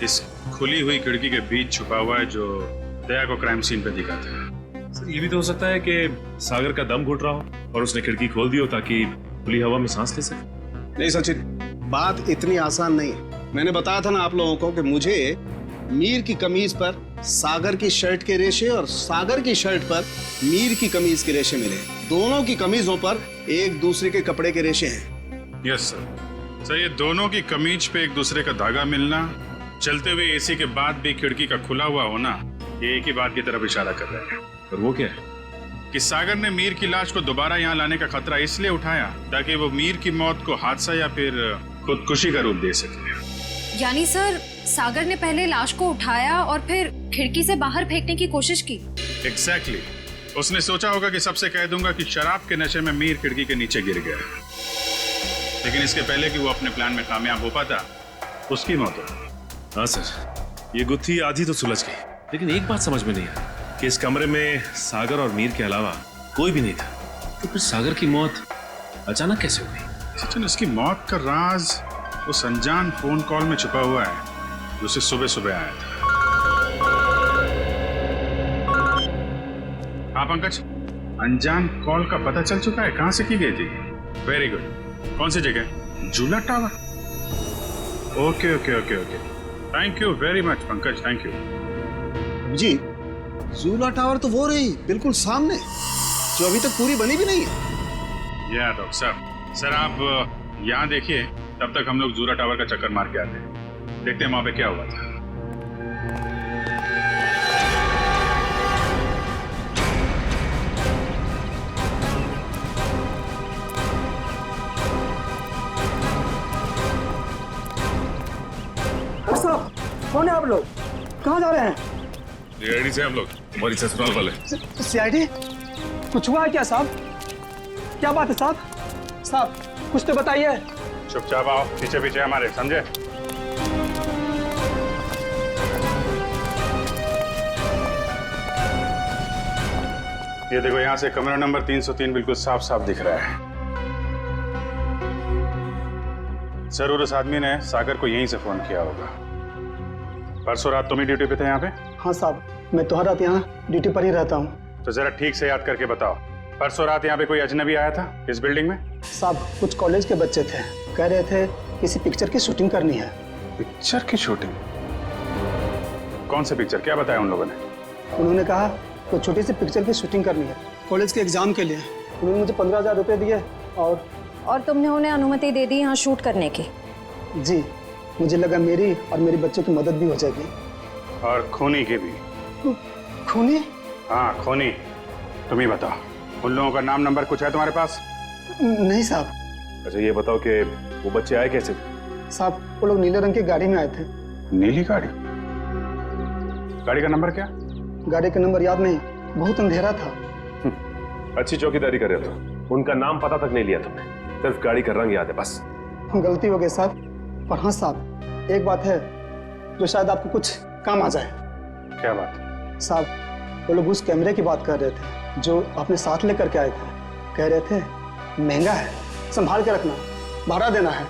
इस खुली हुई खिड़की के बीच छुपा हुआ है, जो दया को क्राइम सीन पे दिखाता है।
सर, ये भी तो हो सकता है कि सागर का दम घुट रहा हो और उसने खिड़की खोल दी हो ताकि खुली हवा में सांस ले सके।
नहीं सचिन, बात इतनी आसान नहीं है। मैंने बताया था ना आप लोगों को कि मुझे मीर की कमीज पर सागर की शर्ट के रेशे और सागर की शर्ट पर मीर की कमीज के रेशे मिले। दोनों की कमीजों पर एक दूसरे के कपड़े के रेशे हैं।
Yes sir. सर, ये दोनों की कमीज पे एक दूसरे का धागा मिलना, चलते हुए एसी के बाद भी खिड़की का खुला हुआ होना, ये एक ही बात की तरफ इशारा कर रहा है।
और वो क्या है?
कि सागर ने मीर की लाश को दोबारा यहाँ लाने का खतरा इसलिए उठाया ताकि वो मीर की मौत को हादसा या फिर खुदकुशी का रूप दे सके।
यानी सर, सागर ने पहले लाश को उठाया और फिर खिड़की से बाहर फेंकने की कोशिश की।
एग्जैक्टली। उसने सोचा होगा कि सबसे कह दूंगा कि शराब के नशे में मीर खिड़की के नीचे गिर गया, लेकिन इसके पहले कि वो अपने प्लान में कामयाब हो पाता, उसकी मौत हो।
हाँ सर, ये गुत्थी आधी तो सुलझ गई, लेकिन एक बात समझ में नहीं आई कि इस कमरे में सागर और मीर के अलावा कोई भी नहीं था, तो फिर सागर की मौत अचानक कैसे हुई?
सचिन, उसकी मौत का राज उस अनजान फोन कॉल में छुपा हुआ है जो उसे सुबह सुबह आया था। हाँ पंकज, अनजान कॉल का पता चल चुका है कहां से की गई थी? Very good. कौन सी जगह? Jhula tower. Okay okay okay okay, thank you very much Pankaj, thank you
ji. Jhula tower तो वो रही बिल्कुल सामने, जो अभी तक पूरी बनी भी नहीं है।
या डॉक्टर साहब, सर आप यहाँ देखिए, तब तक हम लोग झूला टावर का चक्कर मार के आते हैं, देखते हैं वहां पे क्या हुआ था।
साहब, कौन है आप लोग? कहाँ जा रहे हैं?
रेडी से हम लोग, हमारी ससुराल वाले।
सीआईडी? कुछ हुआ है क्या साहब? क्या बात है साहब? साहब कुछ तो बताइए।
चुपचाप आओ, पीछे पीछे हमारे, समझे? ये देखो, यहाँ से कमरा नंबर 303 बिल्कुल साफ साफ दिख रहा है। जरूर उस आदमी ने सागर को यहीं से फोन किया होगा। परसों रात तुम ही ड्यूटी पे थे यहाँ पे?
हाँ साहब, मैं तो हर रात यहाँ ड्यूटी पर ही रहता हूँ।
तो जरा ठीक से याद करके बताओ, परसों रात यहाँ पे कोई अजनबी आया था इस बिल्डिंग में?
साहब, कुछ कॉलेज के बच्चे थे, कह रहे थे किसी पिक्चर की शूटिंग करनी है।
पिक्चर की शूटिंग? कौन से पिक्चर, क्या बताया उन लोगों ने?
उन्होंने कहा तो छोटी सी पिक्चर की शूटिंग करनी है कॉलेज के एग्जाम के लिए। उन्होंने मुझे 15,000 रुपये दिए और
तुमने उन्हें अनुमति दे दी यहाँ शूट करने की?
जी, मुझे लगा मेरी और मेरे बच्चों की मदद भी हो जाएगी।
और खूनी की भी।
खूनी?
हाँ खूनी। तुम ही बताओ, उन लोगों का नाम नंबर कुछ है तुम्हारे पास?
नहीं साहब।
अच्छा ये बताओ कि वो बच्चे आए कैसे?
साहब, वो लोग नीले रंग की गाड़ी में आए थे।
नीली गाड़ी? गाड़ी का नंबर क्या?
गाड़ी का नंबर याद नहीं, बहुत अंधेरा था।
अच्छी चौकीदारी कर रहे हो, उनका नाम पता तक नहीं लिया तुमने, सिर्फ गाड़ी का रंग याद है बस।
गलती हो गई साहब। पर हाँ साहब, एक बात है जो शायद आपको कुछ काम आ जाए।
क्या बात?
साहब, वो लोग उस कैमरे की बात कर रहे थे जो अपने साथ लेकर के आए थे। कह रहे थे महंगा है, संभाल के रखना, भाड़ा देना है।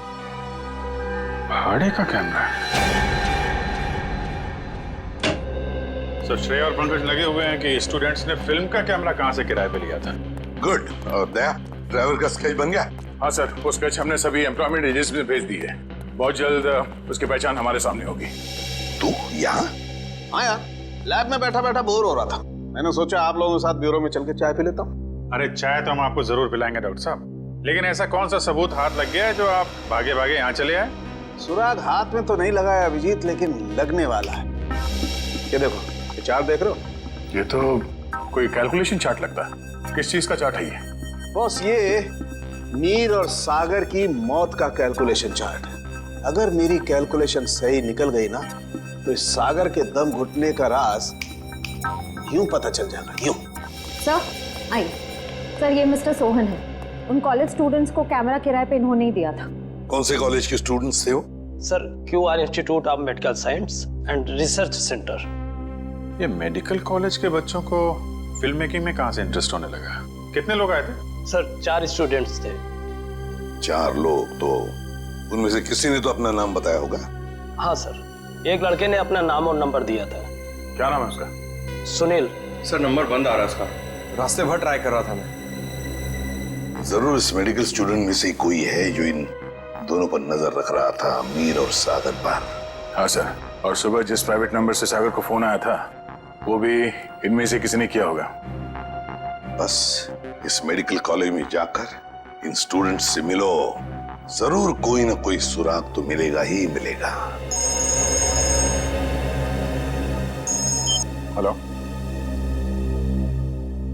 भाड़े का कैमरा? सर श्रेया और पंकज लगे हुए हैं कि स्टूडेंट्स ने फिल्म का कैमरा कहां से किराए पे लिया था।
गुड। और दया, ड्राइवर का स्केच बन गया?
हाँ सर, वो स्केच हमने सभी एम्प्लॉयमेंट एजेंसी में भेज दी है। बहुत जल्द उसकी पहचान हमारे सामने होगी।
तू यहाँ?
हाँ यार, लैब में बैठा बैठा बोर हो रहा था। मैंने सोचा आप लोगों के साथ ब्यूरो में चल के चाय पी लेता हूँ।
अरे चाय तो हम आपको जरूर पिलाएंगे डॉक्टर साहब, लेकिन ऐसा कौन सा सबूत हाथ लग गया है जो आप भागे भागे यहाँ चले आए?
सुराग हाथ में तो नहीं लगा है अभिजीत, लेकिन लगने वाला है। ये देखो, ये चार्ट देख रहे हो?
ये तो कोई कैलकुलेशन चार्ट लगता है। किस चीज का चार्ट है ये?
बॉस, ये मीर और सागर की मौत का कैलकुलेशन चार्ट है। अगर मेरी कैलकुलेशन सही निकल गई ना, तो इस सागर के दम घुटने का राज यूं पता चल जाना, यूं।
सर आइए। सर ये मिस्टर सोहन है। उन कॉलेज स्टूडेंट्स को कैमरा किराए पे इन्होंने ही दिया था।
कौन से कॉलेज के स्टूडेंट्स थे वो?
Sir QR institute of medical science and research centre.
ये मेडिकल कॉलेज के बच्चों को फिल्म मेकिंग में कहां से इंटरेस्ट होने लगा? कितने लोग आए थे?
सर 4 स्टूडेंट्स थे।
4 लोग? तो उनमें से किसी ने तो अपना नाम बताया होगा।
हाँ सर, एक लड़के ने अपना नाम और नंबर दिया था।
क्या नाम है उसका?
सुनील।
सर नंबर बंद आ रहा है उसका, रास्ते भर ट्राई कर रहा था मैं।
जरूर इस मेडिकल स्टूडेंट में से कोई है जो इन दोनों पर नजर रख रहा था, मीर और सागर पर।
हाँ सर, और सुबह जिस प्राइवेट नंबर से सागर को फोन आया था वो भी इनमें से किसी ने किया होगा।
बस इस मेडिकल कॉलेज में जाकर इन स्टूडेंट्स से मिलो, जरूर कोई ना कोई सुराग तो मिलेगा ही मिलेगा।
हेलो,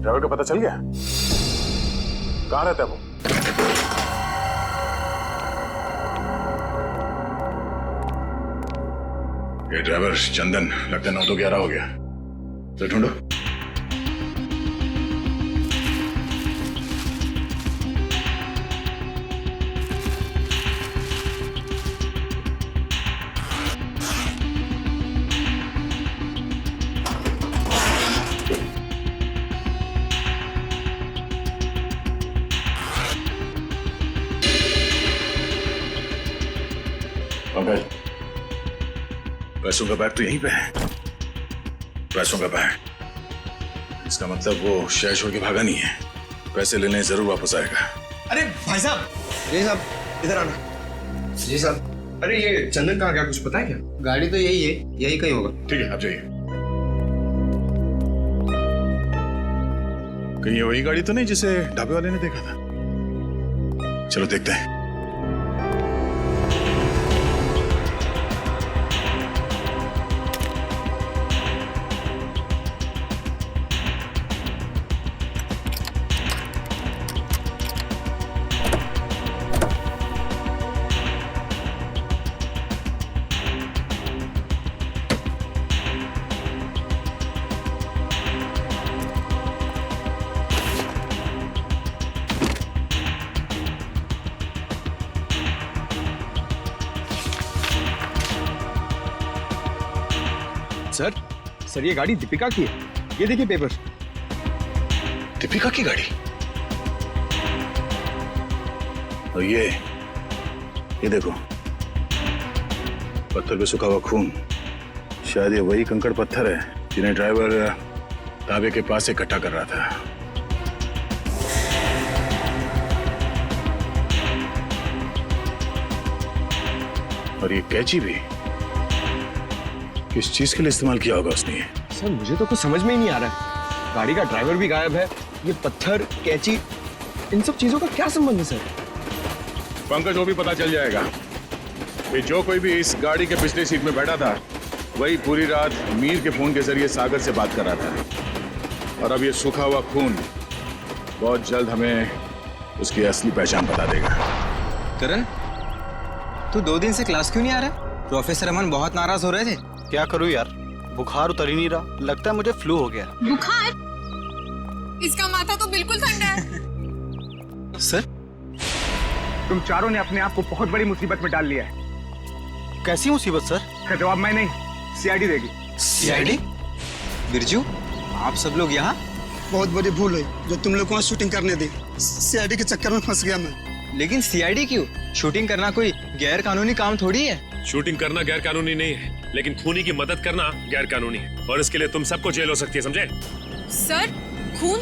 ड्राइवर का पता चल गया? कहाँ रहता है वो? ये ड्राइवर चंदन लगता है 9 तो 11 हो गया। तो ढूंढो। पंकज, पैसों का बैग तो यहीं पे है। पैसों का बैग, इसका मतलब वो शहर छोड़ के भागा नहीं है। पैसे लेने जरूर वापस आएगा।
अरे भाई साहब, जी साहब इधर आना। जी साहब। अरे ये चंदन कहाँ गया, कुछ पता है क्या?
गाड़ी तो यही है, यही कहीं होगा।
ठीक है, आप जाइए। कहीं ये वही गाड़ी तो नहीं जिसे ढाबे वाले ने देखा था? चलो देखते हैं।
सर ये गाड़ी दीपिका की है। ये देखिए पेपर।
दीपिका की गाड़ी? और ये देखो, पत्थर पे सूखा हुआ खून। शायद ये वही कंकड़ पत्थर है जिन्हें ड्राइवर ढाबे के पास इकट्ठा कर रहा था। और ये कैंची भी किस चीज के लिए इस्तेमाल किया होगा उसने?
सर मुझे तो कुछ समझ में ही नहीं आ रहा है। गाड़ी का ड्राइवर भी गायब है, ये पत्थर, कैंची, इन सब चीजों का क्या संबंध है सर?
पंकज, वो भी पता चल जाएगा कि जो कोई भी इस गाड़ी के पिछले सीट में बैठा था वही पूरी रात मीर के फोन के जरिए सागर से बात कर रहा था। और अब ये सूखा हुआ खून बहुत जल्द हमें उसकी असली पहचान बता देगा।
करण, तू 2 दिन से क्लास क्यों नहीं आ रहा? प्रोफेसर अमन बहुत नाराज हो रहे थे।
क्या करूं यार, बुखार उतर ही नहीं रहा। लगता है मुझे फ्लू हो गया।
बुखार? इसका माथा तो बिल्कुल ठंडा है।
सर,
तुम चारों ने अपने आप को बहुत बड़ी मुसीबत में डाल लिया है।
कैसी मुसीबत सर?
इसका जवाब मैं नहीं, सीआईडी देगी।
सीआईडी? बिरजू, आप सब लोग यहाँ?
बहुत बड़ी भूल हुई जो तुम लोग को शूटिंग करने दी। सीआईडी के चक्कर में फंस गया मैं।
लेकिन सीआईडी क्यों? शूटिंग करना कोई गैर कानूनी काम थोड़ी है।
शूटिंग करना गैर कानूनी नहीं है, लेकिन खूनी की मदद करना गैर कानूनी है, और इसके लिए तुम सबको जेल हो सकती है, समझे?
सर, खून?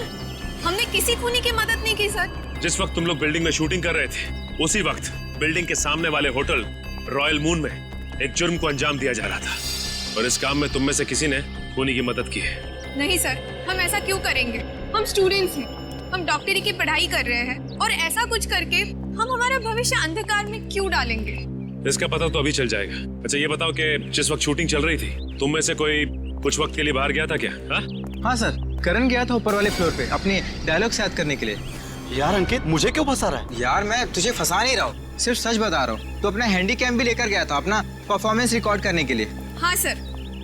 हमने किसी खूनी की मदद नहीं की सर।
जिस वक्त तुम लोग बिल्डिंग में शूटिंग कर रहे थे, उसी वक्त बिल्डिंग के सामने वाले होटल रॉयल मून में एक जुर्म को अंजाम दिया जा रहा था, और इस काम में तुम में से किसी ने खूनी की मदद की है।
नहीं सर, हम ऐसा क्यों करेंगे? हम स्टूडेंट्स हैं, हम डॉक्टरी की पढ़ाई कर रहे हैं, और ऐसा कुछ करके हम हमारा भविष्य अंधकार में क्यों डालेंगे?
इसका पता तो अभी चल जाएगा। अच्छा ये बताओ कि जिस वक्त शूटिंग चल रही थी, तुम में से कोई कुछ वक्त के लिए बाहर गया था क्या?
हाँ सर, करण गया था ऊपर वाले फ्लोर पे अपने डायलॉग्स याद करने के लिए।
यार अंकित, मुझे क्यों फंसा रहा है?
यार मैं तुझे फंसा नहीं रहा हूँ, सिर्फ सच बता रहा हूँ। तो अपना हैंडी कैम भी लेकर गया था अपना परफॉर्मेंस रिकॉर्ड करने के लिए।
हाँ सर,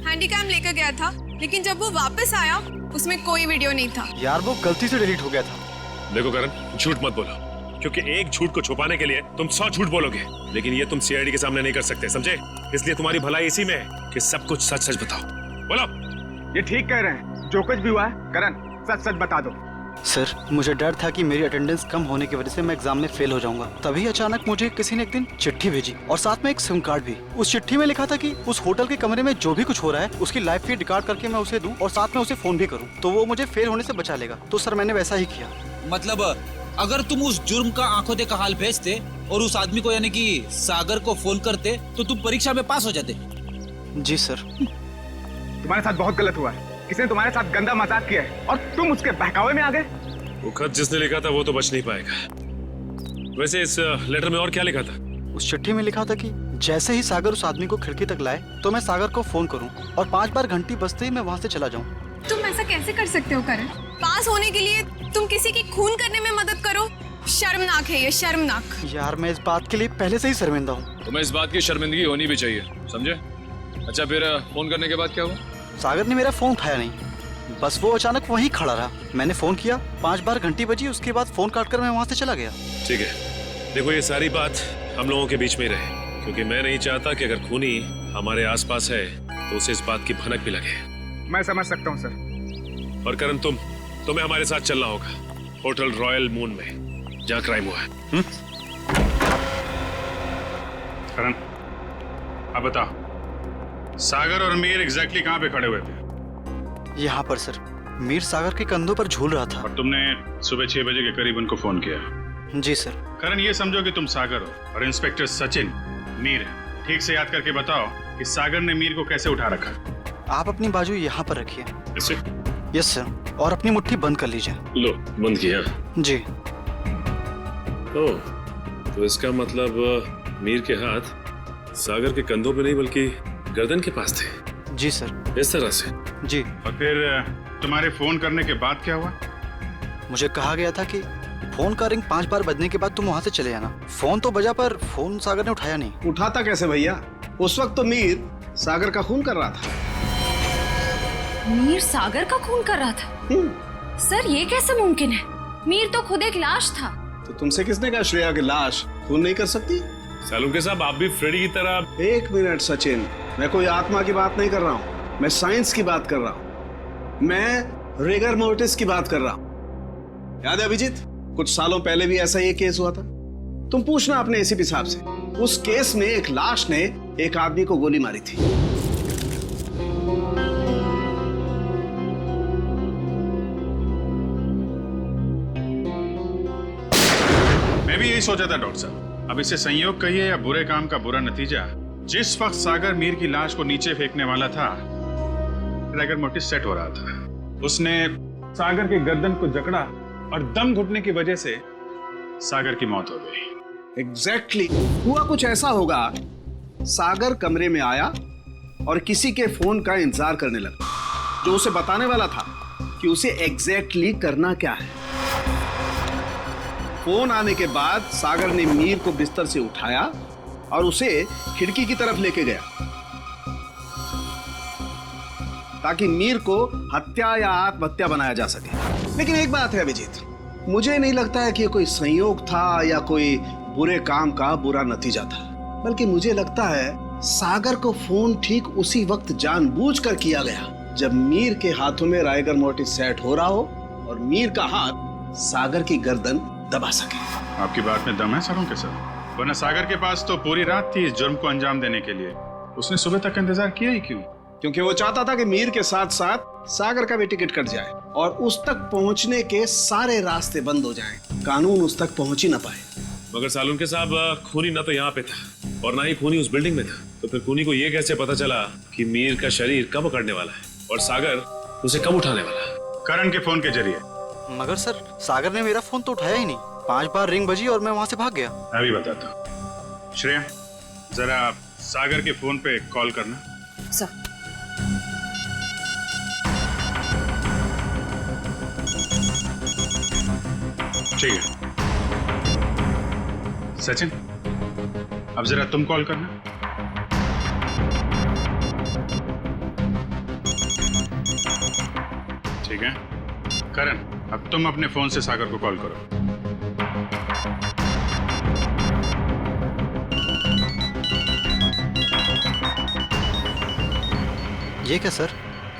हैंडीकैम लेकर गया था, लेकिन जब वो वापस आया उसमें कोई वीडियो नहीं था।
यार वो गलती से डिलीट हो गया था।
देखो करण, झूठ मत बोलो, क्योंकि एक झूठ को छुपाने के लिए तुम 100 झूठ बोलोगे, लेकिन ये तुम सीआईडी के सामने नहीं कर सकते, समझे? इसलिए तुम्हारी भलाई इसी में है कि सब कुछ सच सच बताओ। बोलो।
ये ठीक कह रहे हैं, जो कुछ भी हुआ है करण सच सच बता दो।
सर, मुझे डर था कि मेरी अटेंडेंस कम होने की वजह से मैं एग्जाम में फेल हो जाऊंगा। तभी अचानक मुझे किसी ने एक दिन चिट्ठी भेजी, और साथ में एक सिम कार्ड भी। उस चिट्ठी में लिखा था कि उस होटल के कमरे में जो भी कुछ हो रहा है उसकी लाइव फीड रिकॉर्ड करके मैं उसे दूं, और साथ में उसे फोन भी करूं, तो वो मुझे फेल होने से बचा लेगा। तो सर मैंने वैसा ही किया।
मतलब अगर तुम उस जुर्म का आंखों देखा हाल भेजते और उस आदमी को यानी कि सागर को फोन करते, तो तुम परीक्षा में पास हो जाते।
जी सर।
तुम्हारे साथ बहुत गलत हुआ है, किसी ने तुम्हारे साथ गंदा मजाक किया है और तुम उसके बहकावे में आ गए।
वो खत जिसने लिखा था वो तो बच नहीं पाएगा। वैसे इस लेटर में और क्या लिखा था?
उस चिट्ठी में लिखा था कि जैसे ही सागर उस आदमी को खिड़की तक लाए तो मैं सागर को फोन करूं, और 5 बार घंटी बजते ही मैं वहां से चला जाऊं।
तुम ऐसा कैसे कर सकते हो करण? पास होने के लिए तुम किसी की खून करने में मदद करो? शर्मनाक है ये, शर्मनाक।
यार मैं इस बात के लिए पहले से ही शर्मिंदा हूँ।
तुम्हें इस बात की शर्मिंदगी होनी भी चाहिए, समझे? अच्छा फिर फोन करने के बाद क्या हुआ?
सागर ने मेरा फोन उठाया नहीं, बस वो अचानक वहीं खड़ा रहा। मैंने फोन किया, 5 बार घंटी बजी, उसके बाद फोन काटकर मैं वहां से चला गया।
ठीक है, देखो ये सारी बात हम लोगों के बीच में ही रहे, क्योंकि मैं नहीं चाहता कि अगर खूनी हमारे आसपास है तो उसे इस बात की भनक भी लगे।
मैं समझ सकता हूँ सर।
और करण तुम्हें हमारे साथ चलना होगा होटल रॉयल मून में, जहाँ क्राइम हुआ है।
करण, अब बताओ, सागर और मीर एग्जैक्टली कहाँ पे खड़े हुए थे?
यहाँ पर सर। मीर सागर के कंधों पर झूल रहा था।
और तुमने सुबह 6 बजे के करीब उनको फोन किया?
जी सर।
करण, ये समझो कि तुम सागर हो और इंस्पेक्टर सचिन मीर है। ठीक से याद करके बताओ कि सागर ने मीर को कैसे उठा रखा?
आप अपनी बाजू यहाँ पर रखिए।
इसे?
यस सर, और अपनी मुट्ठी बंद कर लीजिए।
लो, बंद किया?
जी।
ओह, तो इसका मतलब मीर के हाथ सागर के कंधों पे नहीं बल्कि गर्दन के पास थे।
जी सर।
इस तरह से?
जी।
और फिर तुम्हारे फोन करने के बाद क्या हुआ?
मुझे कहा गया था कि फोन का रिंग 5 बार बजने के बाद तुम वहाँ से चले जाना। फोन तो बजा पर फोन सागर ने उठाया नहीं।
उठाता कैसे भैया? उस वक्त तो मीर सागर का खून कर रहा था।
मीर सागर का खून कर रहा था? सर ये कैसे मुमकिन है? मीर तो खुद एक लाश था।
तो तुमसे किसने कहा श्रेया की लाश खून नहीं कर सकती?
सालुंके साहब, आप भी फ्रेडी की तरह।
1 मिनट सचिन, मैं कोई आत्मा की बात नहीं कर रहा हूँ, मैं साइंस की बात कर रहा हूँ। मैं रिगर मोर्टिस की बात कर रहा हूँ। याद है अभिजीत, कुछ सालों पहले भी ऐसा ही केस हुआ था। तुम पूछना अपने एसीपी साहब से। उस केस में एक लाश ने एक आदमी को गोली मारी थी।
मैं भी यही सोचा था डॉक्टर साहब। अब इसे संयोग कहिए या बुरे काम का बुरा नतीजा, जिस वक्त सागर मीर की लाश को नीचे फेंकने वाला था, रिगर मोर्टिस सेट हो रहा था। उसने सागर के गर्दन को जकड़ा और दम घुटने की वजह से सागर की मौत हो गई।
एग्जैक्टली हुआ कुछ ऐसा होगा, सागर कमरे में आया और किसी के फोन का इंतजार करने लगा, जो उसे बताने वाला था कि उसे एग्जैक्टली करना क्या है। फोन आने के बाद सागर ने मीर को बिस्तर से उठाया और उसे खिड़की की तरफ लेके गया, ताकि मीर को हत्या या आत्महत्या बनाया जा सके। लेकिन एक बात है अभिजीत, मुझे नहीं लगता है कि कोई संयोग था या कोई बुरे काम का बुरा नतीजा था, बल्कि मुझे लगता है सागर को फोन ठीक उसी वक्त जानबूझकर किया गया जब मीर के हाथों में राइगर मोर्टिस सेट हो रहा हो और मीर का हाथ सागर की गर्दन दबा सके।
आपकी बात में दम है सालुंके साहब? वरना सागर के पास तो पूरी रात थी इस जुर्म को अंजाम देने के लिए। उसने सुबह तक इंतजार किया ही क्यों?
क्योंकि वो चाहता था कि मीर के साथ साथ सागर का भी टिकट कट जाए और उस तक पहुंचने के सारे रास्ते बंद हो जाएं। कानून उस तक पहुंच ही ना पाए।
मगर सालुंके साहब, खूनी ना तो यहाँ पे था और ना ही खूनी उस बिल्डिंग में था, तो फिर खूनी को ये कैसे पता चला कि मीर का शरीर कब पकड़ने वाला है और सागर उसे कब उठाने वाला है?
करण के फोन के जरिए।
मगर सर, सागर ने मेरा फोन तो उठाया ही नहीं। 5 बार रिंग बजी और मैं वहां से भाग गया।
मैं भी बताता हूँ। श्रेया, जरा सागर के फोन पे कॉल करना।
सर।
ठीक है। सचिन, अब जरा तुम कॉल करना। ठीक है। करण, अब तुम अपने फोन से सागर को कॉल करो।
ये क्या सर,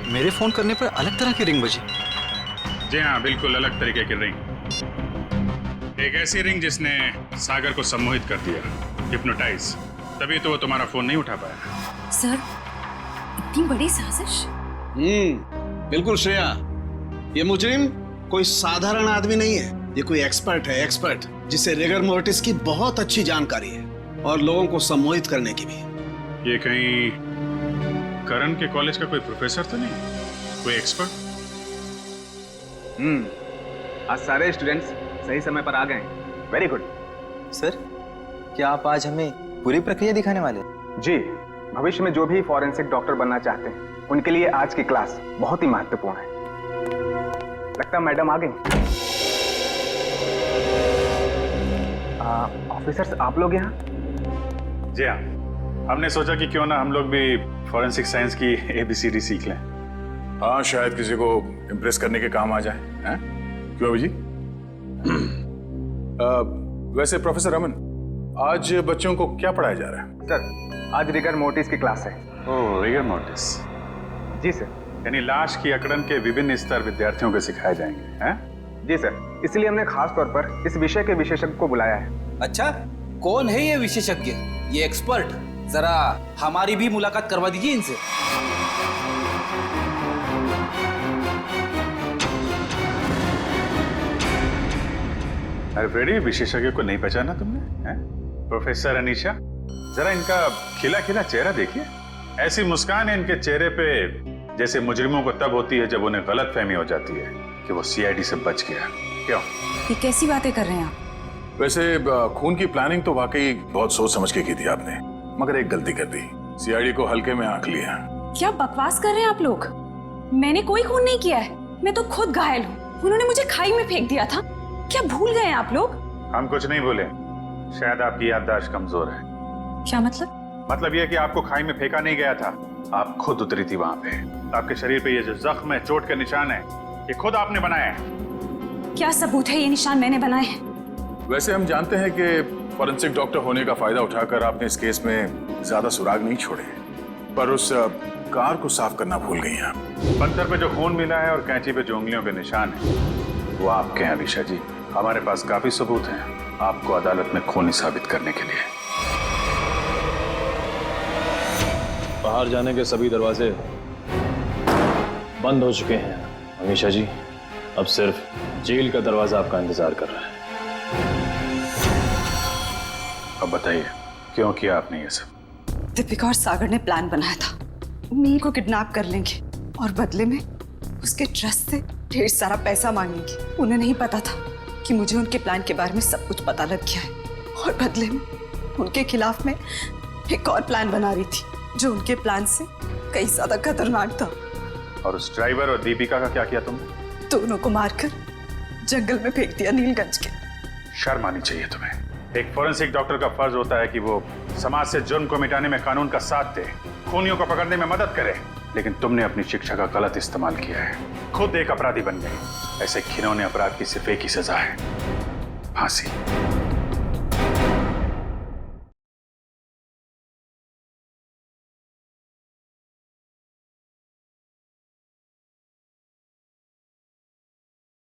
मेरे फोन करने पर अलग तरह की रिंग बजी?
जी हाँ, बिल्कुल अलग तरीके की रिंग। एक ऐसी रिंग जिसने सागर को सम्मोहित कर दिया, हिप्नोटाइज। तभी तो वो तुम्हारा फोन नहीं उठा पाया।
सर, इतनी बड़ी साजिश?
बिल्कुल श्रेया, ये मुजरिम कोई साधारण आदमी नहीं है। ये कोई एक्सपर्ट है, एक्सपर्ट जिसे रिगर मोर्टिस की बहुत अच्छी जानकारी है और लोगों को सम्मोहित करने की भी।
ये कहीं करण के कॉलेज का कोई प्रोफेसर तो नहीं, कोई एक्सपर्ट?
आज सारे स्टूडेंट्स सही समय पर आ गए। Very good.
सर, क्या आप आज हमें पूरी प्रक्रिया दिखाने वाले हैं?
जी, भविष्य में जो भी फॉरेंसिक डॉक्टर बनना चाहते हैं उनके लिए आज की क्लास बहुत ही महत्वपूर्ण है। लगता है मैडम आ गई। ऑफिसर्स, आप लोग यहाँ?
जी हाँ, हमने सोचा कि क्यों ना हम लोग भी फॉरेंसिक साइंस की ABCD सीख लें।
हाँ, शायद किसी को इम्प्रेस करने के काम आ जाए। हैं? क्यों अभी जी? वैसे प्रोफेसर रमन, आज बच्चों को क्या पढ़ाया जा रहा है?
सर, आज रिगर मोर्टिस की क्लास है।
ओह, रिगर मोर्टिस।
जी सर।
यानी लाश की अकड़न के विभिन्न स्तर विद्यार्थियों को सिखाए जाएंगे, हैं?
जी सर, इसलिए हमने खास तौर पर इस विषय के विशेषज्ञ को बुलाया है।
अच्छा, कौन है ये विशेषज्ञ, ये एक्सपर्ट? जरा हमारी भी मुलाकात करवा दीजिए इनसे।
अरे फ्रेडी, विशेषज्ञ को नहीं पहचाना तुमने? हैं? प्रोफेसर अनीशा, जरा इनका खिला खिला चेहरा देखिए। ऐसी मुस्कान है इनके चेहरे पे जैसे मुजरिमों को तब होती है जब उन्हें गलतफहमी हो जाती है कि वो CID से बच गया। क्यों?
ये कैसी बातें कर रहे हैं आप?
वैसे खून की प्लानिंग तो वाकई बहुत सोच समझ के की थी आपने, मगर एक गलती कर दी। CID को हल्के में आंक लिया।
क्या बकवास कर रहे हैं आप लोग? मैंने कोई खून नहीं किया है, मैं तो खुद घायल हूँ। उन्होंने मुझे खाई में फेंक दिया था। क्या भूल गए आप लोग?
हम कुछ नहीं भूले, शायद आपकी याददाश्त कमजोर है।
क्या मतलब?
मतलब यह कि आपको खाई में फेंका नहीं गया था, आप खुद उतरी थी वहां पे। आपके शरीर पे ये जो जख्म है, चोट के निशान है, ये खुद आपने बनाए हैं।
क्या सबूत है ये निशान मैंने बनाए हैं?
वैसे हम जानते हैं कि फॉरेंसिक डॉक्टर होने का फायदा उठाकर आपने इस केस में ज्यादा सुराग नहीं छोड़े, पर उस कार को साफ करना भूल गई हैं।
पत्थर पे जो खून मिला है और कैंची पे जो उंगलियों के निशान है, वो आपके हैं अनीशा जी। हमारे पास काफी सबूत हैं आपको अदालत में खूनी साबित करने के लिए।
बाहर जाने के सभी दरवाजे बंद हो चुके हैं अनीशा जी। अब सिर्फ जेल का दरवाजा आपका इंतजार कर रहा है।
अब बताइए, क्यों किया आपने ये सब?
दीपिका और सागर ने प्लान बनाया था, मीर को किडनैप कर लेंगे और बदले में उसके ट्रस्ट से ढेर सारा पैसा मांगेंगे। उन्हें नहीं पता था कि मुझे उनके प्लान के बारे में सब कुछ पता लग गया है और बदले में उनके खिलाफ में एक और प्लान बना रही थी जो उनके प्लान से कई ज्यादा खतरनाक था।
और उस ड्राइवर और दीपिका का क्या किया तुमने?
दोनों को मारकर जंगल में फेंक दिया नीलगंज के।
शर्म आनी चाहिए तुम्हें। एक फॉरेंसिक डॉक्टर का फर्ज होता है कि वो समाज से जुर्म को मिटाने में कानून का साथ दे, खूनियों को पकड़ने में मदद करे, लेकिन तुमने अपनी शिक्षा का गलत इस्तेमाल किया है। खुद एक अपराधी बन गए। ऐसे घिनौने अपराध की सिर्फ एक ही सजा है, फांसी।